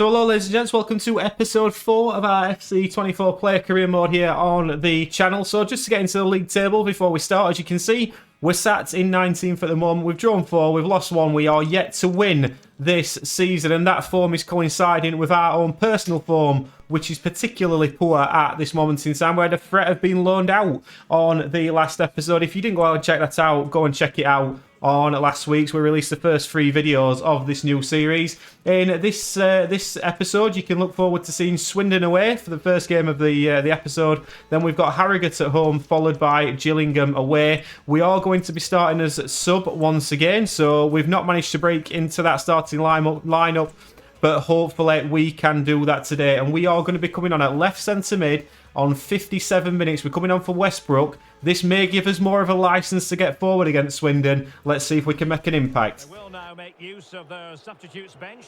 So hello ladies and gents, welcome to episode 4 of our FC24 player career mode here on the channel. So just to get into the league table before we start, as you can see, we're sat in 19th at the moment. We've drawn 4, we've lost 1, we are yet to win this season, and that form is coinciding with our own personal form, which is particularly poor at this moment in time. We had a threat of being loaned out on the last episode. If you didn't go out and check that out, go and check it out. On last week's, we released the first 3 videos of this new series. In this episode, you can look forward to seeing Swindon away for the first game of the episode. Then we've got Harrogate at home, followed by Gillingham away. We are going to be starting as sub once again, so we've not managed to break into that starting lineup, but hopefully we can do that today. And we are going to be coming on at left centre mid on 57 minutes. We're coming on for Westbrook. This may give us more of a licence to get forward against Swindon. Let's see if we can make an impact. They will now make use of their substitutes bench.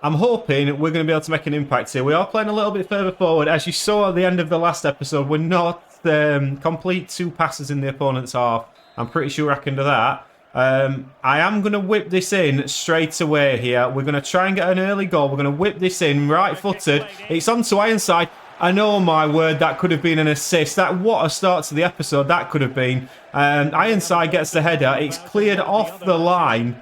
I'm hoping we're going to be able to make an impact here. We are playing a little bit further forward. As you saw at the end of the last episode, we're not complete 2 passes in the opponent's half. I'm pretty sure I can do that. I am going to whip this in straight away here. We're going to try and get an early goal. We're going to whip this in right-footed. It's onto Ironside. And oh my word, that could have been an assist. What a start to the episode that could have been. Ironside gets the header. It's cleared off the line.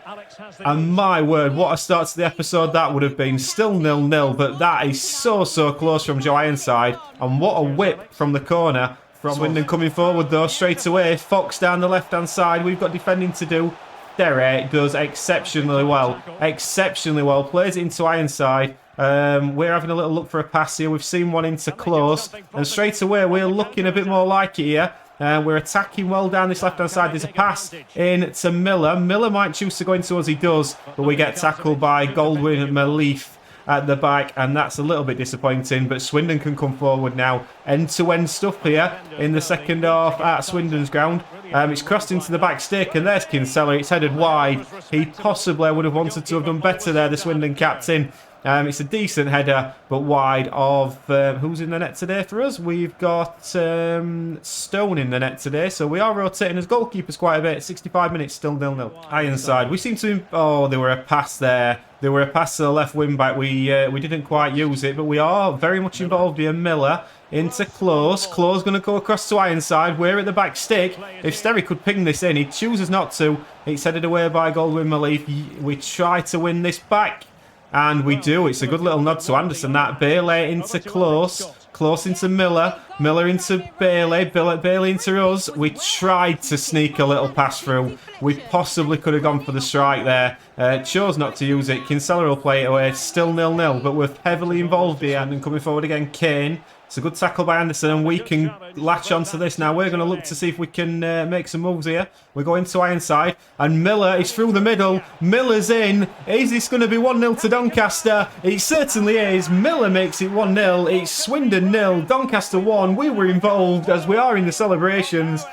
And my word, what a start to the episode that would have been. Still 0-0, but that is so close from Joe Ironside. And what a whip from the corner. From Swindon coming forward though, straight away. Fox down the left-hand side. We've got defending to do. Derek does exceptionally well. Exceptionally well. Plays it into Ironside. We're having a little look for a pass here. We've seen one into close. And straight away, we're looking a bit more like it here. We're attacking well down this left-hand side. There's a pass in to Miller. Miller might choose to go into as he does. But we get tackled by Goldwyn and Malif at the back, and that's a little bit disappointing, but Swindon can come forward now. End-to-end stuff here in the second half at Swindon's ground. It's crossed into the back stick, and there's Kinsella. It's headed wide. He possibly would have wanted to have done better there, the Swindon captain. It's a decent header, but wide of... who's in the net today for us? We've got Stone in the net today, so we are rotating as goalkeepers quite a bit. 65 minutes, still 0-0. Ironside. We seem to... Oh, there were a pass there. There were a pass to the left wing back. We didn't quite use it, but we are very much involved here. Miller into Close. Close going to go across to Ironside. We're at the back stick. If Sterry could ping this in, he chooses not to. It's headed away by Goldwyn Malif. We try to win this back. And we do. It's a good little nod to Anderson. That Bailey into Close. Close into Miller. Miller into Bailey. Bailey into us. We tried to sneak a little pass through. We possibly could have gone for the strike there. Chose not to use it. Kinsella will play it away. Still 0-0. But we're heavily involved here. And coming forward again, Kane. It's a good tackle by Anderson, and we can latch onto this now. We're going to look to see if we can make some moves here. We're going to Ironside, and Miller is through the middle. Miller's in. Is this going to be 1-0 to Doncaster? It certainly is. Miller makes it 1-0. It's Swindon 0, Doncaster 1. We were involved as we are in the celebrations.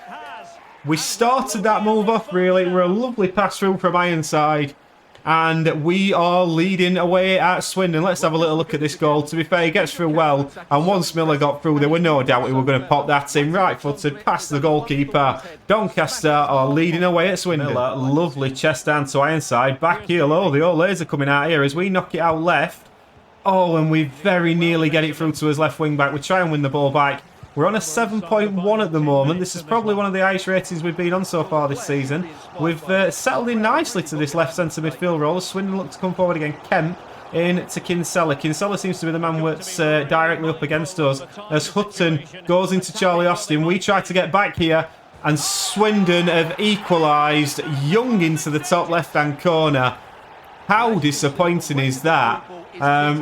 We started that move off, really. We're a lovely pass through from Ironside. And we are leading away at Swindon. Let's have a little look at this goal. To be fair, he gets through well. And once Miller got through, there were no doubt we were going to pop that in. Right-footed, past the goalkeeper. Doncaster are leading away at Swindon. Miller, lovely chest down to Ironside. Back heel. Oh, the old laser coming out here as we knock it out left. Oh, and we very nearly get it through to his left wing back. We try and win the ball back. We're on a 7.1 at the moment. This is probably one of the highest ratings we've been on so far this season. We've settled in nicely to this left centre midfield role. Swindon look to come forward again. Kemp in to Kinsella. Kinsella seems to be the man that's directly up against us. As Hutton goes into Charlie Austin, we try to get back here. And Swindon have equalised. Young into the top left-hand corner. How disappointing is that?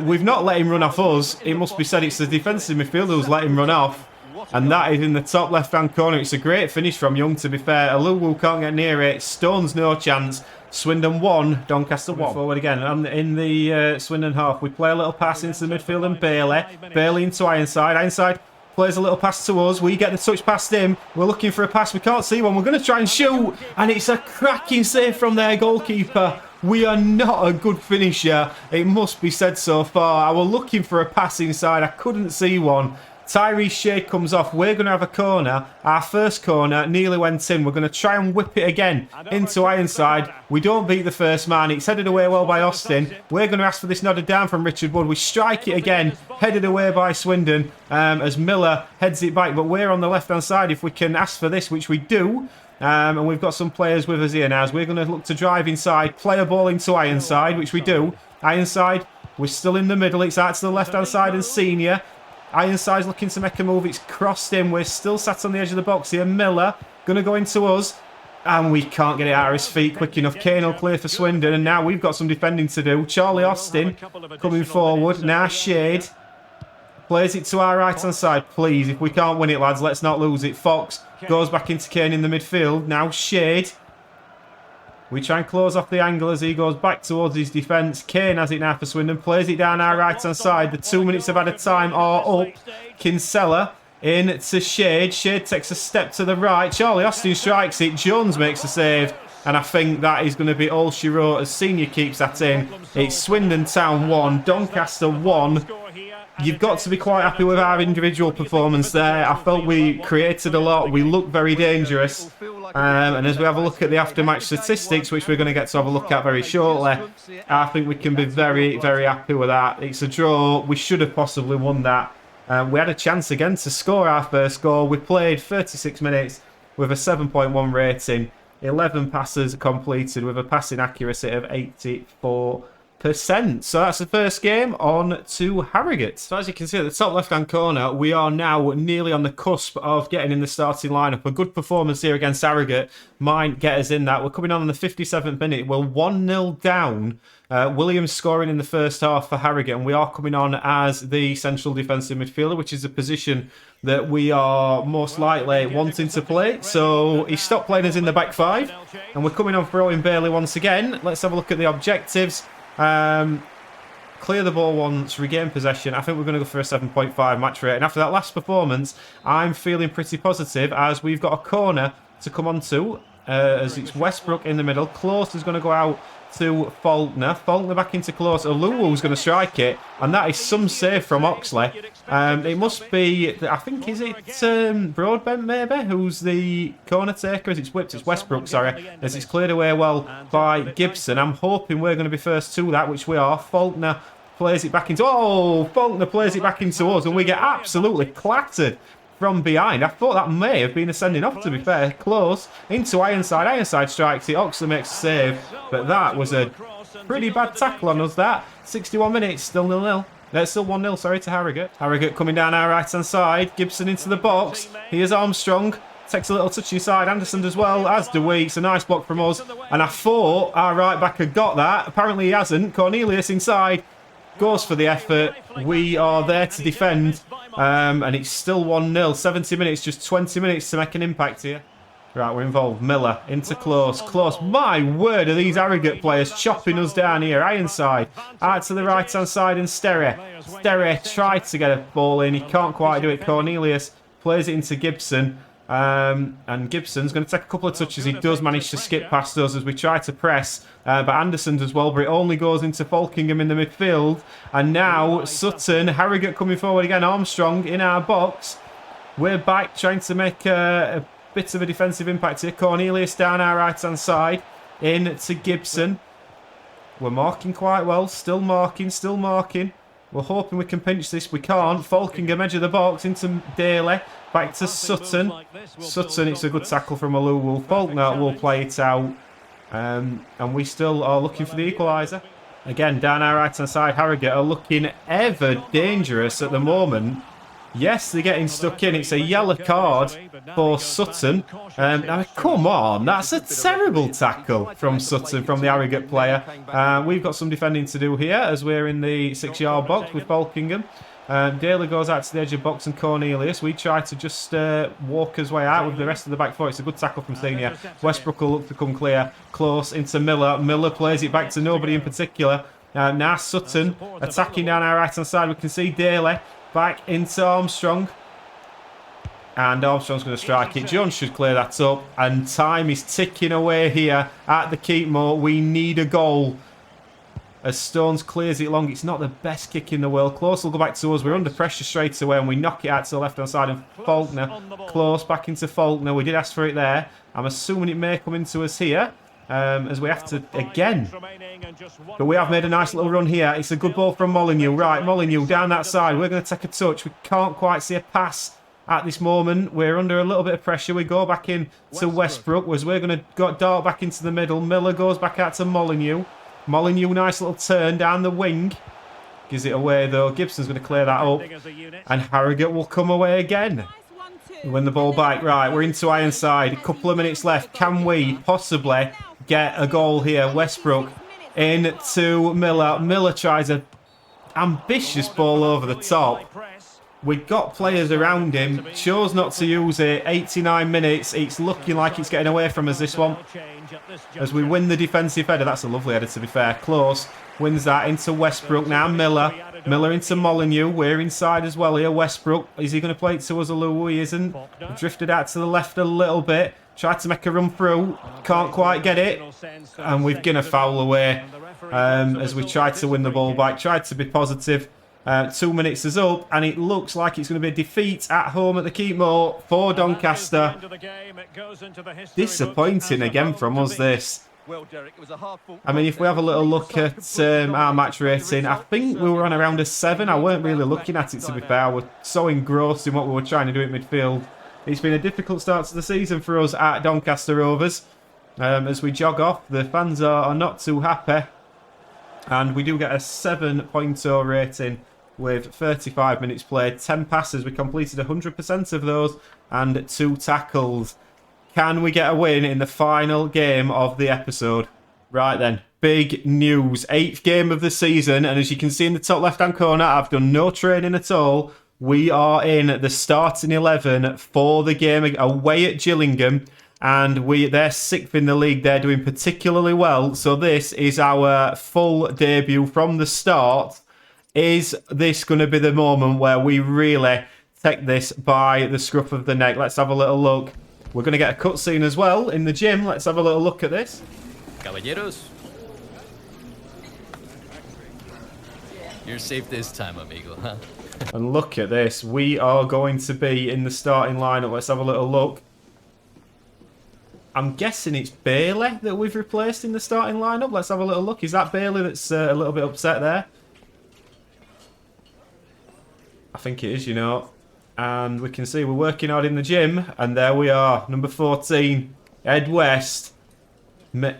We've not let him run off us. It must be said it's the defensive midfielder who's let him run off. And that is in the top left-hand corner. It's a great finish from Young, to be fair. Aluwu can't get near it. Stone's no chance. Swindon 1, Doncaster 1. Forward again. And in the Swindon half, we play a little pass into the midfield and Bailey. Bailey into Ironside. Ironside plays a little pass to us. We get the touch past him. We're looking for a pass. We can't see one. We're going to try and shoot. And it's a cracking save from their goalkeeper. We are not a good finisher. It must be said so far. I was looking for a pass inside. I couldn't see one. Tyrese Shade comes off. We're going to have a corner. Our first corner nearly went in. We're going to try and whip it again into Ironside. We don't beat the first man. It's headed away well by Austin. We're going to ask for this nodded down from Richard Wood. We strike it again. Headed away by Swindon as Miller heads it back. But we're on the left-hand side if we can ask for this, which we do. And we've got some players with us here now. As we're going to look to drive inside. Play a ball into Ironside, which we do. Ironside, we're still in the middle. It's out to the left-hand side and Senior. Ironside's looking to make a move. It's crossed in. We're still sat on the edge of the box here. Miller going to go into us. And we can't get it out of his feet quick enough. Kane will clear for Swindon. And now we've got some defending to do. Charlie Austin coming forward. Now Shade plays it to our right-hand side. Please, if we can't win it, lads, let's not lose it. Fox goes back into Kane in the midfield. Now Shade. We try and close off the angle as he goes back towards his defence. Kane has it now for Swindon. Plays it down our right-hand side. The 2 minutes of added time are up. Kinsella in to Shade. Shade takes a step to the right. Charlie Austin strikes it. Jones makes a save. And I think that is going to be all she wrote as Senior keeps that in. It's Swindon Town 1, Doncaster 1. You've got to be quite happy with our individual performance there. I felt we created a lot. We looked very dangerous. And as we have a look at the after-match statistics, which we're going to get to have a look at very shortly, I think we can be very, very happy with that. It's a draw. We should have possibly won that. We had a chance again to score our first goal. We played 36 minutes with a 7.1 rating. 11 passes completed with a passing accuracy of 84%. So that's the first game. On to Harrogate. So as you can see at the top left hand corner, we are now nearly on the cusp of getting in the starting lineup. A good performance here against Harrogate might get us in that. We're coming on the 57th minute. We're 1-0 down. Williams scoring in the first half for Harrogate, and we are coming on as the central defensive midfielder, which is a position that we are most likely wanting to play. So he stopped playing us in the back five, and we're coming on for Owen Bailey once again. Let's have a look at the objectives. Clear the ball once, regain possession. I think we're going to go for a 7.5 match rate. And after that last performance, I'm feeling pretty positive as we've got a corner to come on to. As it's Westbrook in the middle. Close is going to go out to Faulkner. Faulkner back into Close. Oluwo's going to strike it. And that is some save from Oxley. It must be, I think, is it Broadbent maybe, who's the corner taker as it's whipped? It's Westbrook, sorry, as it's cleared away well by Gibson. I'm hoping we're going to be first to that, which we are. Faulkner plays it back into, Faulkner plays it back into us, and we get absolutely clattered from behind. I thought that may have been a sending off, to be fair. Close into Ironside. Ironside strikes it. Oxley makes a save, but that was a pretty bad tackle on us, that. 61 minutes, still 0-0. Still 1-0, sorry, to Harrogate. Harrogate coming down our right-hand side. Gibson into the box. Here's Armstrong. Takes a little touch inside. Anderson as well, as do we. It's a nice block from us. And I thought our right-back had got that. Apparently he hasn't. Cornelius inside. Goes for the effort. We are there to defend. And it's still 1-0. 70 minutes, just 20 minutes to make an impact here. Right, we're involved. Miller into Close. Close. My word, are these Harrogate players chopping us down here. Ironside. Out to the right-hand side and Sterry. Sterry tried to get a ball in. He can't quite do it. Cornelius plays it into Gibson. And Gibson's going to take a couple of touches. He does manage to skip past us as we try to press. But Anderson does well, but it only goes into Falkingham in the midfield. And now Sutton. Harrogate coming forward again. Armstrong in our box. We're back trying to make a bit of a defensive impact here. Cornelius down our right-hand side. In to Gibson. We're marking quite well. Still marking, still marking. We're hoping we can pinch this. We can't. Falkingham, edge of the box, into Daly. Back to Sutton. Sutton, it's a good tackle from Oluwo. Faulkner will play it out. And we still are looking for the equaliser. Again, down our right-hand side, Harrogate are looking ever dangerous at the moment. Yes, they're getting stuck in. It's a yellow card for Sutton. Come on, that's a terrible tackle from Sutton, from the Harrogate player. We've got some defending to do here as we're in the 6-yard box with Falkingham. Daly goes out to the edge of box and Cornelius. We try to just walk his way out with the rest of the back four. It's a good tackle from Senior. Westbrook will look to come clear. Close into Miller. Miller plays it back to nobody in particular. Now Sutton attacking down our right-hand side. We can see Daly. Back into Armstrong. And Armstrong's going to strike it. Jones should clear that up. And time is ticking away here at the Keepmoor. We need a goal. as Stones clears it long. It's not the best kick in the world. Close will go back to us. We're under pressure straight away, and we knock it out to the left-hand side. And Faulkner, close back into Faulkner. We did ask for it there. I'm assuming it may come into us here, as we have to again. But we have made a nice little run here. It's a good ball from Molineux. Right, Molineux down that side. We're going to take a touch. We can't quite see a pass at this moment. We're under a little bit of pressure. We go back in to Westbrook, as we're going to dart back into the middle. Miller goes back out to Molineux. Molineux, nice little turn down the wing. Gives it away though. Gibson's going to clear that up. And Harrogate will come away again. Win the ball back. Right, we're into Ironside. A couple of minutes left. Can we possibly get a goal here? Westbrook in to Miller. Miller tries a ambitious ball over the top. We've got players around him. Chose not to use it. 89 minutes. It's looking like it's getting away from us, this one. As we win the defensive header. That's a lovely header, to be fair. Close. Wins that into Westbrook. Now Miller. Miller into Molineux. We're inside as well here. Westbrook. Is he going to play it to us? Although he isn't. Drifted out to the left a little bit. Tried to make a run through. Can't quite get it. And we're going to foul away. As we tried to win the ball back. Tried to be positive. 2 minutes is up, and it looks like it's going to be a defeat at home at the Keepmoor for Doncaster. Disappointing again from us, this. I mean, if we have a little look at our match rating, I think we were on around a 7. I weren't really looking at it, to be fair. We're so engrossed in what we were trying to do at midfield. It's been a difficult start to the season for us at Doncaster Rovers. As we jog off, the fans are not too happy. And we do get a 7.0 rating with 35 minutes played. 10 passes. We completed 100% of those and 2 tackles. Can we get a win in the final game of the episode? Right then, big news. 8th game of the season, and as you can see in the top left-hand corner, I've done no training at all. We are in the starting 11 for the game away at Gillingham, and they're 6th in the league. They're doing particularly well, so this is our full debut from the start. Is this going to be the moment where we really take this by the scruff of the neck? Let's have a little look. We're going to get a cutscene as well in the gym. Let's have a little look at this. Caballeros. You're safe this time, amigo, huh? And look at this. We are going to be in the starting lineup. Let's have a little look. I'm guessing it's Bailey that we've replaced in the starting lineup. Let's have a little look. Is that Bailey that's a little bit upset there? I think it is, you know. And we can see we're working hard in the gym. And there we are. Number 14, Ed West,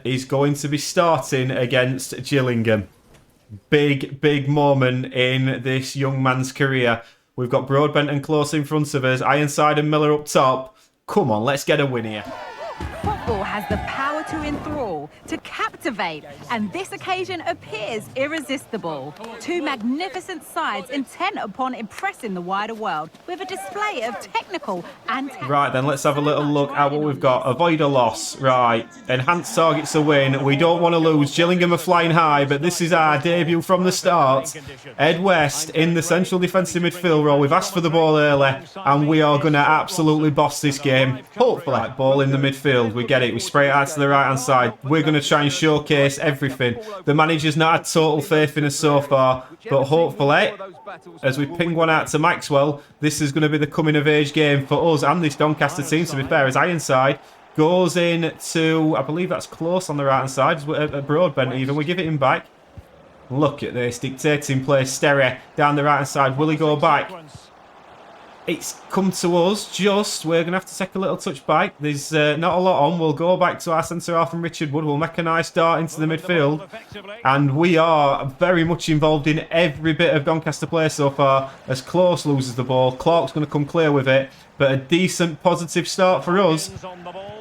is going to be starting against Gillingham. Big, big moment in this young man's career. We've got Broadbent and Close in front of us. Ironside and Miller up top. Come on, let's get a win here. Football has the power to enthrall, to captivate, and this occasion appears irresistible. 2 magnificent sides intent upon impressing the wider world with a display of technical and... Right then, let's have a little look at what we've got. Avoid a loss. Right. Enhanced targets a win. We don't want to lose. Gillingham are flying high, but this is our debut from the start. Ed West in the central defensive midfield role. We've asked for the ball early, and we are going to absolutely boss this game. Hopefully. Right, ball in the midfield. We get it. We spray it out to the right-hand side. We're going to try and showcase everything. The manager's not had total faith in us so far, but hopefully, as we ping one out to Maxwell, this is going to be the coming-of-age game for us and this Doncaster team, to be fair, as Ironside goes in to, I believe that's Close on the right-hand side, Broadbent even. We give it him back. Look at this, dictating play. Sterry down the right-hand side. Will he go back? It's come to us just. We're going to have to take a little touch back. There's not a lot on. We'll go back to our centre-half and Richard Wood. We'll make a nice dart into the midfield. And we are very much involved in every bit of Doncaster play so far. As Close loses the ball, Clark's going to come clear with it. But a decent positive start for us.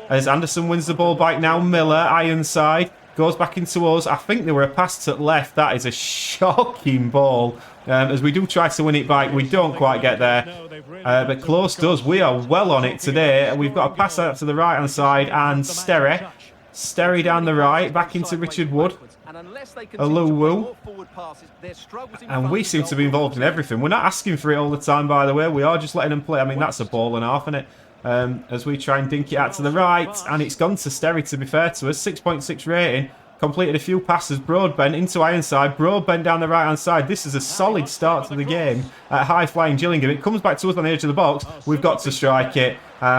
As Anderson wins the ball back now. Miller, Ironside, goes back into us. I think they were a pass to left. That is a shocking ball. As we do try to win it back, we don't quite get there. But Close does. We are well on it today. We've got a pass out to the right-hand side, and Sterry down the right, back into Richard Wood. Aluwu. And we seem to be involved in everything. We're not asking for it all the time, by the way. We are just letting them play. I mean, that's a ball and a half, isn't it? As we try and dink it out to the right, and it's gone to Sterry, to be fair to us. 6.6 rating. completed a few passes. Broadbent into Ironside. Broadbent down the right-hand side. This is a solid start to the game at high-flying Gillingham. It comes back to us on the edge of the box. We've got to strike it.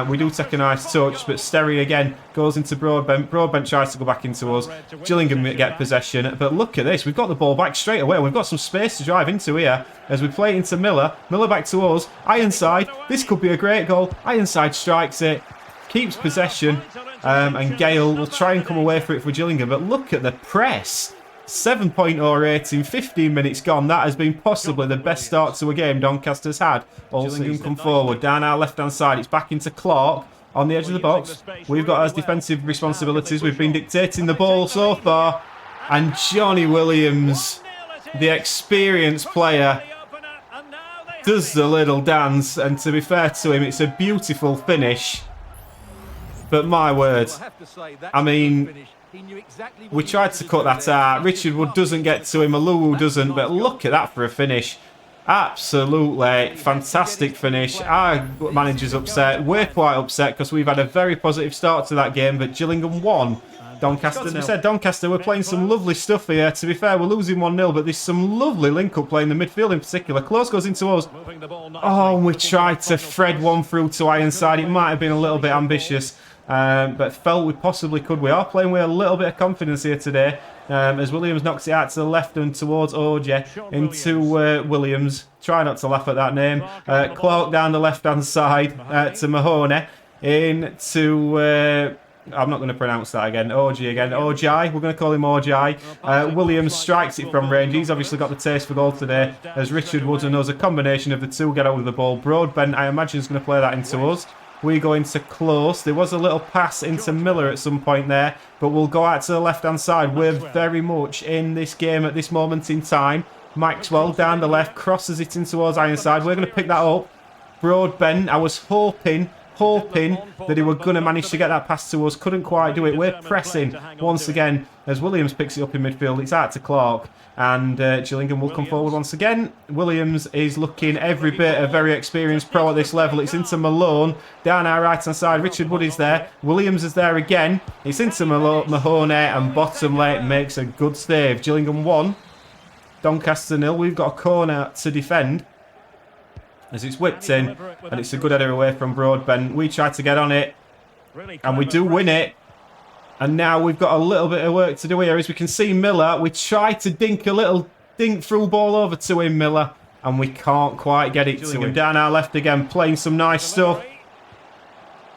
We do take a nice touch, but Sterry again goes into Broadbent. Broadbent tries to go back into us. Gillingham get possession, but look at this. We've got the ball back straight away. We've got some space to drive into here as we play it into Miller. Miller back to us. Ironside. This could be a great goal. Ironside strikes it, keeps possession, and Gale will try and come away for it for Gillingham. But look at the press. 7.0 rating, 15 minutes gone. That has been possibly the best start to a game Doncaster's had all season. Come forward, down our left-hand side. It's back into Clark on the edge of the box. We've got our defensive responsibilities. We've been dictating the ball so far. And Johnny Williams, the experienced player, does the little dance. And to be fair to him, it's a beautiful finish. But my word, I mean, we tried to cut that out. Richard Wood doesn't get to him. Aluwu doesn't. But look at that for a finish. Absolutely fantastic finish. Our manager's upset. We're quite upset because we've had a very positive start to that game. But Gillingham won. Doncaster. We said Doncaster, we're playing some lovely stuff here. To be fair, we're losing 1-0, but there's some lovely link-up play in the midfield in particular. Close goes into us. Oh, and we tried to thread one through to Ironside. It might have been a little bit ambitious. But felt we possibly could. We are playing with a little bit of confidence here today. As Williams knocks it out to the left and towards Oje into Williams. Try not to laugh at that name. Clark down the left-hand side to Mahoney. Into... I'm not going to pronounce that again. Oji again. Ojai. We're going to call him Ojai. Williams strikes it from range. He's obviously got the taste for goal today. As Richard Wood and us, a combination of the two get hold of the ball. Broadbent, I imagine, is going to play that into us. We go into close. There was a little pass into Miller at some point there, but we'll go out to the left-hand side. We're very much in this game at this moment in time. Maxwell down the left, crosses it in towards Ironside. We're going to pick that up. Broadbent, I was hoping that he were going to manage to get that pass to us. Couldn't quite do it. We're pressing once again as Williams picks it up in midfield. It's out to Clark. And Gillingham will come forward once again. Williams is looking every bit a very experienced pro at this level. It's into Malone. Down our right-hand side, Richard Wood is there. Williams is there again. It's into Mahoney, and Bottomley makes a good save. Gillingham 1, Doncaster 0. We've got a corner to defend. As it's whipped in, and it's a good header away from Broadbent. We try to get on it, and we do win it. And now we've got a little bit of work to do here. As we can see Miller, we try to dink through ball over to him, Miller, and we can't quite get it to him. Down our left again, playing some nice stuff.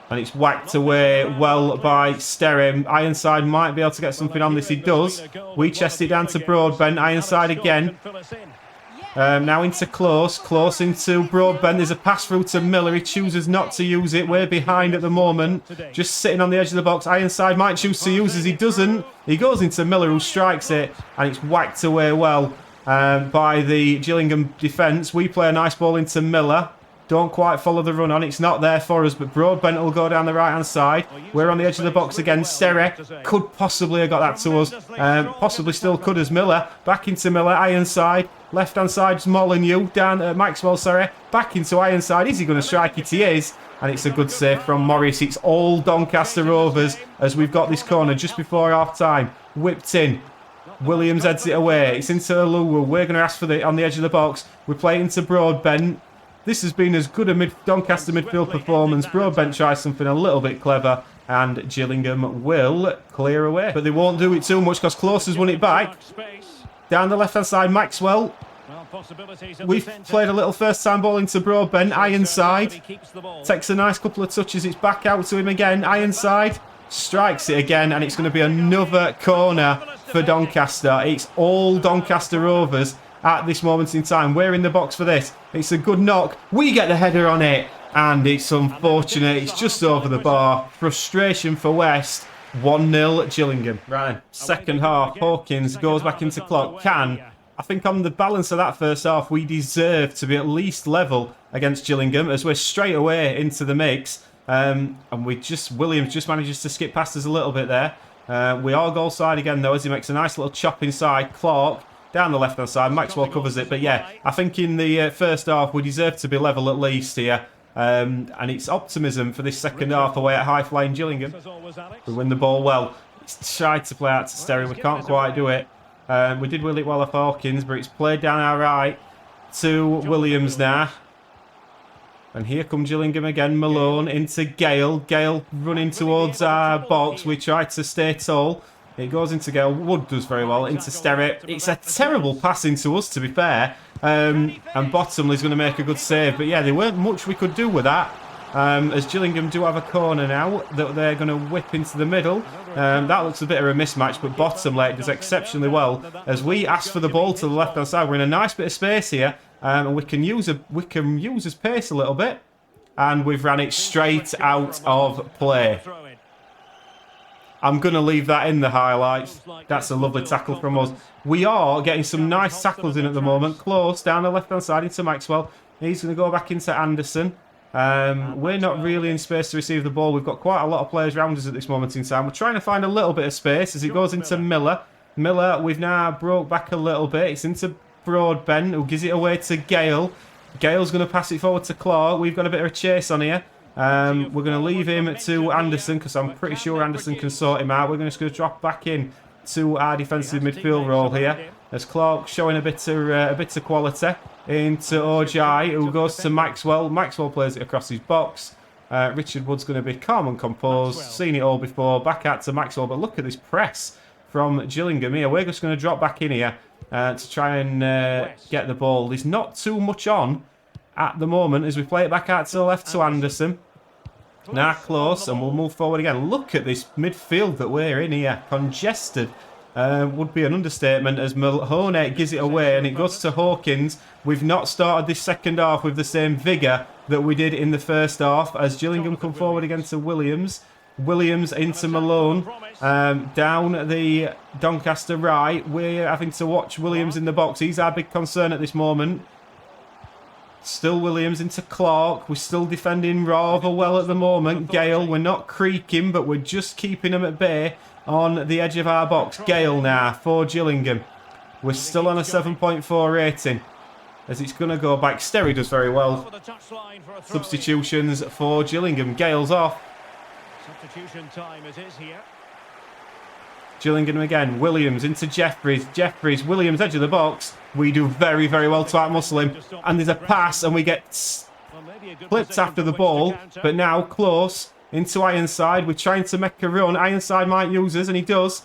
And it's whacked away well by Sterry. Ironside might be able to get something on this. He does. We chest it down to Broadbent. Ironside again. Now into close into Broadbent. There's a pass through to Miller. He chooses not to use it. We're behind at the moment. Just sitting on the edge of the box. Ironside might choose to use it. He doesn't. He goes into Miller, who strikes it. And it's whacked away well by the Gillingham defence. We play a nice ball into Miller. Don't quite follow the run on. It's not there for us, but Broadbent will go down the right-hand side. We're on the edge of the box again. Sterry could possibly have got that to us. Possibly still could as Miller. Back into Miller. Ironside. Left-hand side, Molyneux. Down at Maxwell, sorry. Back into Ironside. Is he going to strike it? He is. And it's a good save from Morris. It's all Doncaster Rovers as we've got this corner just before half-time. Whipped in. Williams heads it away. It's into Aluwu. We're going to ask for it on the edge of the box. We play it into Broadbent. This has been as good a Doncaster midfield performance. Broadbent tries something a little bit clever, and Gillingham will clear away. But they won't do it too much because Close has won it back. Down the left-hand side, Maxwell. We've played a little first-time ball into Broadbent. Ironside takes a nice couple of touches. It's back out to him again. Ironside strikes it again, and it's going to be another corner for Doncaster. It's all Doncaster Rovers at this moment in time. We're in the box for this. It's a good knock. We get the header on it, and it's unfortunate. It's just over the bar. Frustration for West. 1-0 Gillingham. Right, second half. Hawkins goes back into clock. I think on the balance of that first half, we deserve to be at least level against Gillingham as we're straight away into the mix. And Williams just manages to skip past us a little bit there. We are goal side again though, as he makes a nice little chop inside. Clark down the left-hand side. Maxwell covers it. But yeah, I think in the first half, we deserve to be level at least here. And it's optimism for this second half away at high-flying Gillingham. We win the ball well. Tried to play out to Sterry. We can't quite do it. We did will it well off Hawkins, but it's played down our right to Williams now. And here come Gillingham again. Malone into Gale. Gale running towards our box. We try to stay tall. It goes into Gale. Wood does very well. Into Sterry. It's a terrible pass into us, to be fair. And Bottomley's going to make a good save. But yeah, there weren't much we could do with that. As Gillingham do have a corner now that they're going to whip into the middle. That looks a bit of a mismatch, but Bottomley does exceptionally well as we ask for the ball to the left-hand side. We're in a nice bit of space here, and we can use his pace a little bit, and we've ran it straight out of play. I'm going to leave that in the highlights. That's a lovely tackle from us. We are getting some nice tackles in at the moment. Close down the left-hand side into Maxwell. He's going to go back into Anderson. We're not really in space to receive the ball. We've got quite a lot of players around us at this moment in time. We're trying to find a little bit of space as it goes into Miller. Miller, we've now broke back a little bit. It's into Broadbent, who gives it away to Gale. Gale's going to pass it forward to Clark. We've got a bit of a chase on here. We're going to leave him to Anderson because I'm pretty sure Anderson can sort him out. We're just going to drop back in to our defensive midfield role here as Clark showing a bit of quality into Ojai, who goes to Maxwell. Maxwell plays it across his box. Richard Wood's going to be calm and composed. Seen it all before. Back out to Maxwell, but look at this press from Gillingham here. We're just going to drop back in here to try and get the ball. There's not too much on at the moment as we play it back out to the left to Anderson. Now close, and we'll move forward again. Look at this midfield that we're in here. Congested would be an understatement as Mahoney gives it away and it goes to Hawkins. We've not started this second half with the same vigour that we did in the first half as Gillingham come forward again to Williams. Williams into Malone. Down the Doncaster right. We're having to watch Williams in the box. He's our big concern at this moment. Still Williams into Clark. We're still defending rather well at the moment. Gale, we're not creaking, but we're just keeping them at bay on the edge of our box. Gale now for Gillingham. We're still on a 7.4 rating as it's going to go back. Sterry does very well. Substitutions for Gillingham. Gale's off. Substitution time it is here. Gillingham again. Williams into Jeffries. Jeffries. Williams edge of the box. We do very, very well to outmuscle him. And there's a pass and we get flipped after the ball. But now close into Ironside. We're trying to make a run. Ironside might use us and he does.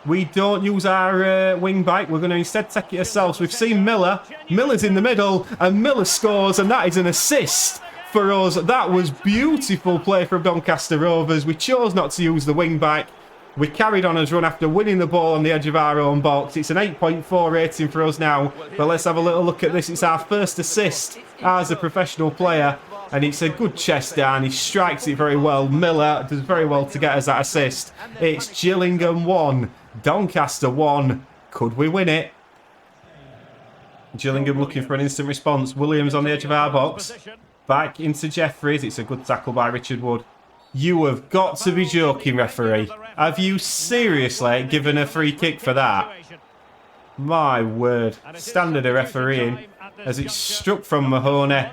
We don't use our wing back. We're going to instead take it ourselves. We've seen Miller. Miller's in the middle and Miller scores and that is an assist for us. That was beautiful play from Doncaster Rovers. We chose not to use the wing back. We carried on his run after winning the ball on the edge of our own box. It's an 8.4 rating for us now. But let's have a little look at this. It's our first assist as a professional player. And it's a good chest down. He strikes it very well. Miller does very well to get us that assist. It's Gillingham 1. Doncaster 1. Could we win it? Gillingham looking for an instant response. Williams on the edge of our box. Back into Jeffries. It's a good tackle by Richard Wood. You have got to be joking, referee. Have you seriously given a free kick for that? My word. Standard of refereeing as it's struck from Mahoney.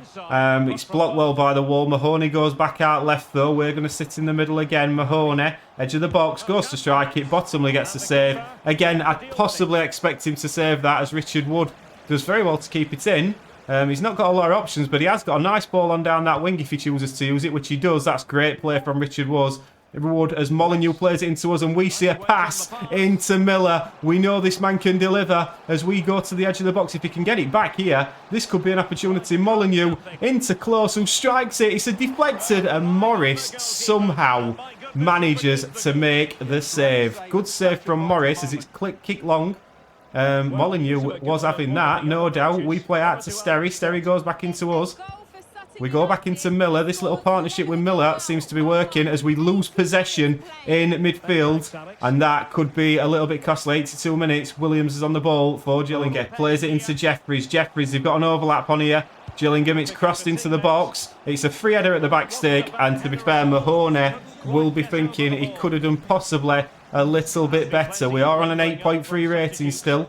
It's blocked well by the wall. Mahoney goes back out left though. We're going to sit in the middle again. Mahoney, edge of the box, goes to strike it. Bottomley gets the save. Again, I'd possibly expect him to save that as Richard Wood does very well to keep it in. He's not got a lot of options, but he has got a nice ball on down that wing if he chooses to use it, which he does. That's great play from Richard Wood as Molyneux plays it into us, and we see a pass into Miller. We know this man can deliver as we go to the edge of the box. If he can get it back here, this could be an opportunity. Molyneux into Close, who strikes it. It's a deflected, and Morris somehow manages to make the save. Good save from Morris as it's kick long. Molyneux was having that, no doubt. We play out to Sterry. Sterry goes back into us. We go back into Miller. This little partnership with Miller seems to be working as we lose possession in midfield. And that could be a little bit costly. 82 minutes. Williams is on the ball for Gillingham. Plays it into Jeffries. Jeffries, they've got an overlap on here. Gillingham, it's crossed into the box. It's a free header at the back stake. And to be fair, Mahoney will be thinking he could have done possibly a little bit better. We are on an 8.3 rating still.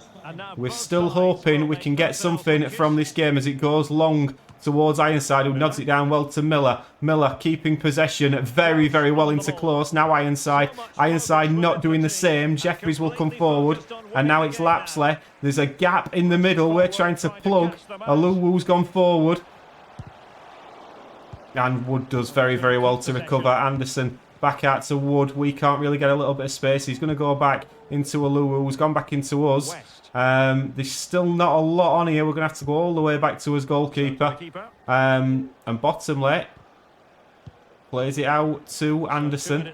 We're still hoping we can get something from this game as it goes long towards Ironside, who nods it down well to Miller. Miller keeping possession very, very well into close. Now Ironside. Ironside not doing the same. Jeffries will come forward. And now it's Lapsley. There's a gap in the middle. We're trying to plug. Aluwu's gone forward. And Wood does very, very well to recover. Anderson back out to Wood. We can't really get a little bit of space. He's going to go back into Aluwu, who's gone back into us. There's still not a lot on here. We're going to have to go all the way back to his goalkeeper. And Bottomley plays it out to Anderson.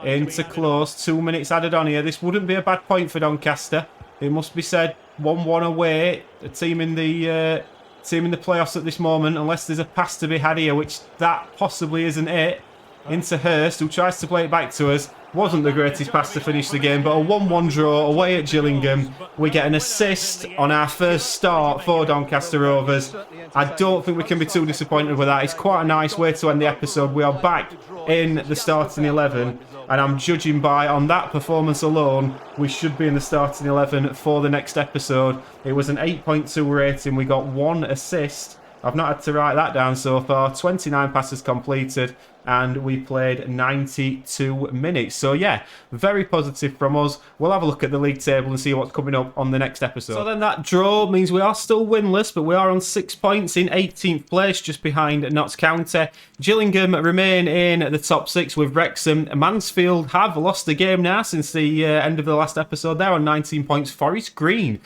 Into close. 2 minutes added on here. This wouldn't be a bad point for Doncaster. It must be said, 1-1 away. A team in the playoffs at this moment, unless there's a pass to be had here, which that possibly isn't it. Into Hurst, who tries to play it back to us. Wasn't the greatest pass to finish the game, but a 1-1 draw away at Gillingham. We get an assist on our first start for Doncaster Rovers. I don't think we can be too disappointed with that. It's quite a nice way to end the episode. We are back in the starting 11, and I'm judging by, on that performance alone, we should be in the starting 11 for the next episode. It was an 8.2 rating. We got 1 assist. I've not had to write that down so far. 29 passes completed, and we played 92 minutes. So yeah, very positive from us. We'll have a look at the league table and see what's coming up on the next episode. So then that draw means we are still winless, but we are on 6 points in 18th place, just behind Notts County. Gillingham remain in the top 6 with Wrexham. Mansfield have lost the game now since the end of the last episode. They're on 19 points. Forest Green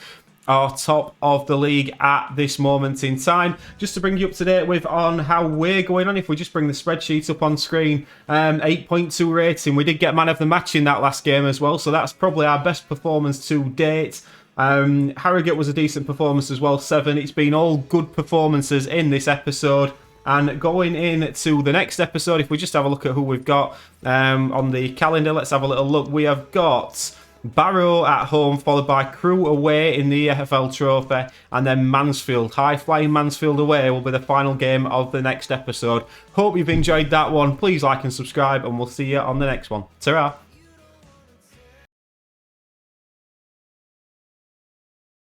are top of the league at this moment in time. Just to bring you up to date with on how we're going on, if we just bring the spreadsheet up on screen, 8.2 rating. We did get man of the match in that last game as well, so that's probably our best performance to date. Harrogate was a decent performance as well, 7. It's been all good performances in this episode. And going into the next episode, if we just have a look at who we've got on the calendar, let's have a little look. We have got Barrow at home, followed by Crewe away in the EFL Trophy, and then Mansfield. High-flying Mansfield away will be the final game of the next episode. Hope you've enjoyed that one. Please like and subscribe, and we'll see you on the next one. Ta-ra!